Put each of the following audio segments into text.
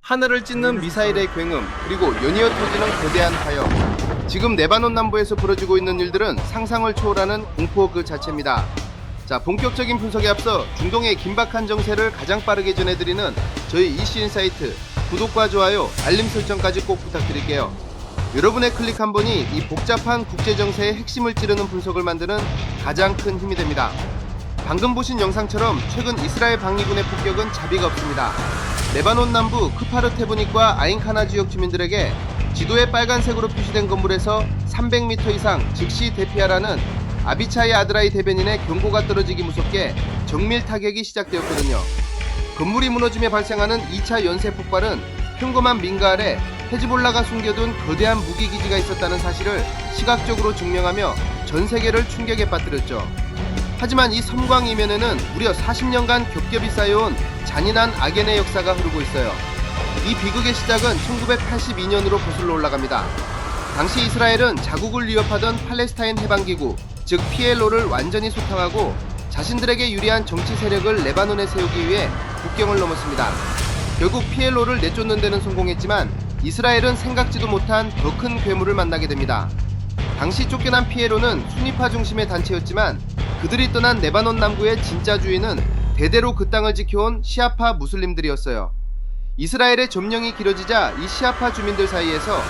하늘을 찢는 미사일의 굉음, 그리고 연이어 터지는 거대한 화염. 지금 레바논 남부에서 벌어지고 있는 일들은 상상을 초월하는 공포 그 자체입니다. 자, 본격적인 분석에 앞서 중동의 긴박한 정세를 가장 빠르게 전해드리는 저희 이슈인사이트 구독과 좋아요, 알림 설정까지 꼭 부탁드릴게요. 여러분의 클릭 한 번이 이 복잡한 국제정세의 핵심을 찌르는 분석을 만드는 가장 큰 힘이 됩니다. 방금 보신 영상처럼 최근 이스라엘 방위군의 폭격은 자비가 없습니다. 레바논 남부 크파르테브닉과 아인카나 지역 주민들에게 지도에 빨간색으로 표시된 건물에서 300m 이상 즉시 대피하라는 아비차이 아드라이 대변인의 경고가 떨어지기 무섭게 정밀 타격이 시작되었거든요. 건물이 무너지며 발생하는 2차 연쇄 폭발은 평범한 민가 아래 헤즈볼라가 숨겨둔 거대한 무기기지가 있었다는 사실을 시각적으로 증명하며 전 세계를 충격에 빠뜨렸죠. 하지만 이 섬광 이면에는 무려 40년간 겹겹이 쌓여온 잔인한 악연의 역사가 흐르고 있어요. 이 비극의 시작은 1982년으로 거슬러 올라갑니다. 당시 이스라엘은 자국을 위협하던 팔레스타인 해방기구, 즉 PLO를 완전히 소탕하고 자신들에게 유리한 정치 세력을 레바논에 세우기 위해 국경을 넘었습니다. 결국 PLO를 내쫓는 데는 성공했지만 이스라엘은 생각지도 못한 더 큰 괴물을 만나게 됩니다. 당시 쫓겨난 PLO는 순위파 중심의 단체였지만 그들이 떠난 레바논 남부의 진짜 주인은 대대로 그 땅을 지켜온 시아파 무슬림들이었어요. 이스라엘의 점령이 길어지자 이 시아파 주민들 사이에서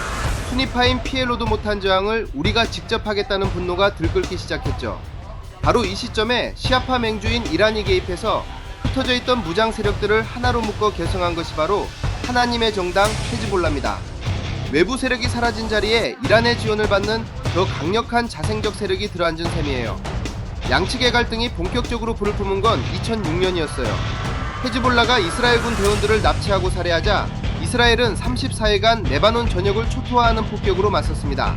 순위파인 PLO도 못한 저항을 우리가 직접 하겠다는 분노가 들끓기 시작했죠. 바로 이 시점에 시아파 맹주인 이란이 개입해서 흩어져 있던 무장 세력들을 하나로 묶어 결성한 것이 바로 하나님의 정당 헤즈볼라입니다. 외부 세력이 사라진 자리에 이란의 지원을 받는 더 강력한 자생적 세력이 들어앉은 셈이에요. 양측의 갈등이 본격적으로 불을 뿜은 건 2006년이었어요. 헤즈볼라가 이스라엘군 대원들을 납치하고 살해하자 이스라엘은 34일간 레바논 전역을 초토화하는 폭격으로 맞섰습니다.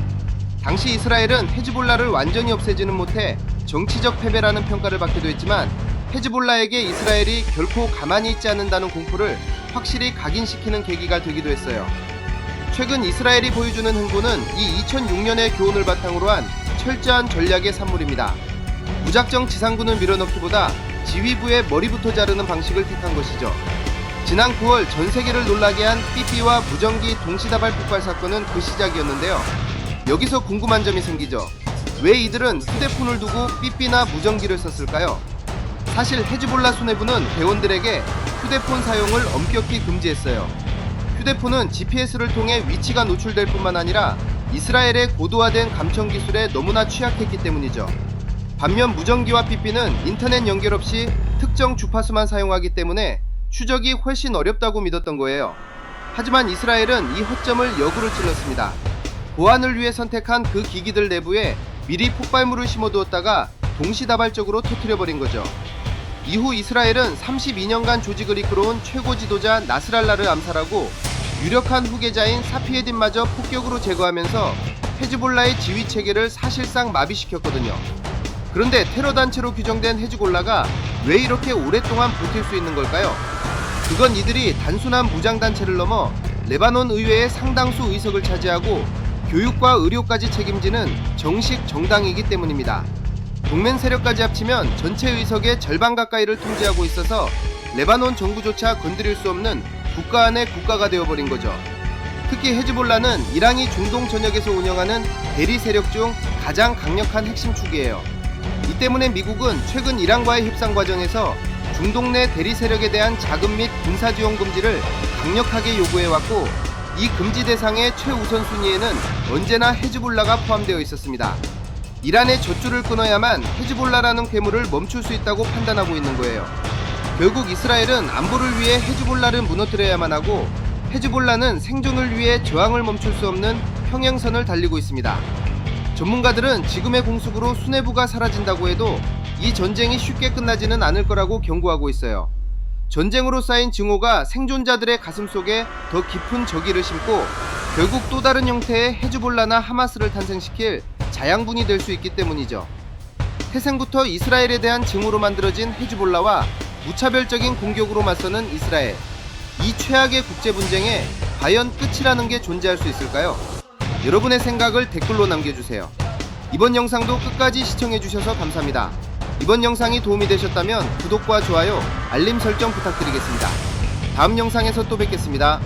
당시 이스라엘은 헤즈볼라를 완전히 없애지는 못해 정치적 패배라는 평가를 받기도 했지만 헤즈볼라에게 이스라엘이 결코 가만히 있지 않는다는 공포를 확실히 각인시키는 계기가 되기도 했어요. 최근 이스라엘이 보여주는 행보는 이 2006년의 교훈을 바탕으로 한 철저한 전략의 산물입니다. 무작정 지상군을 밀어넣기보다 지휘부의 머리부터 자르는 방식을 택한 것이죠. 지난 9월 전 세계를 놀라게 한 삐삐와 무전기 동시다발 폭발 사건은 그 시작이었는데요. 여기서 궁금한 점이 생기죠. 왜 이들은 휴대폰을 두고 삐삐나 무전기를 썼을까요? 사실 헤즈볼라 수뇌부는 대원들에게 휴대폰 사용을 엄격히 금지했어요. 휴대폰은 GPS를 통해 위치가 노출될 뿐만 아니라 이스라엘의 고도화된 감청 기술에 너무나 취약했기 때문이죠. 반면 무전기와 삐삐는 인터넷 연결 없이 특정 주파수만 사용하기 때문에 추적이 훨씬 어렵다고 믿었던 거예요. 하지만 이스라엘은 이 허점을 역으로 찔렀습니다. 보안을 위해 선택한 그 기기들 내부에 미리 폭발물을 심어두었다가 동시다발적으로 터뜨려버린 거죠. 이후 이스라엘은 32년간 조직을 이끌어온 최고 지도자 나스랄라를 암살하고 유력한 후계자인 사피에딘마저 폭격으로 제거하면서 헤즈볼라의 지휘 체계를 사실상 마비시켰거든요. 그런데 테러 단체로 규정된 헤즈볼라가 왜 이렇게 오랫동안 버틸 수 있는 걸까요? 그건 이들이 단순한 무장 단체를 넘어 레바논 의회의 상당수 의석을 차지하고 교육과 의료까지 책임지는 정식 정당이기 때문입니다. 동맹 세력까지 합치면 전체 의석의 절반 가까이를 통제하고 있어서 레바논 정부조차 건드릴 수 없는 국가 안의 국가가 되어버린 거죠. 특히 헤즈볼라는 이란이 중동 전역에서 운영하는 대리 세력 중 가장 강력한 핵심 축이에요. 이 때문에 미국은 최근 이란과의 협상 과정에서 중동 내 대리 세력에 대한 자금 및 군사 지원 금지를 강력하게 요구해왔고 이 금지 대상의 최우선 순위에는 언제나 헤즈볼라가 포함되어 있었습니다. 이란의 젖줄을 끊어야만 헤즈볼라라는 괴물을 멈출 수 있다고 판단하고 있는 거예요. 결국 이스라엘은 안보를 위해 헤즈볼라를 무너뜨려야만 하고 헤즈볼라는 생존을 위해 저항을 멈출 수 없는 평행선을 달리고 있습니다. 전문가들은 지금의 공습으로 수뇌부가 사라진다고 해도 이 전쟁이 쉽게 끝나지는 않을 거라고 경고하고 있어요. 전쟁으로 쌓인 증오가 생존자들의 가슴속에 더 깊은 적의를 심고 결국 또 다른 형태의 헤즈볼라나 하마스를 탄생시킬 자양분이 될 수 있기 때문이죠. 태생부터 이스라엘에 대한 증오로 만들어진 헤즈볼라와 무차별적인 공격으로 맞서는 이스라엘. 이 최악의 국제 분쟁에 과연 끝이라는 게 존재할 수 있을까요? 여러분의 생각을 댓글로 남겨주세요. 이번 영상도 끝까지 시청해주셔서 감사합니다. 이번 영상이 도움이 되셨다면 구독과 좋아요, 알림 설정 부탁드리겠습니다. 다음 영상에서 또 뵙겠습니다.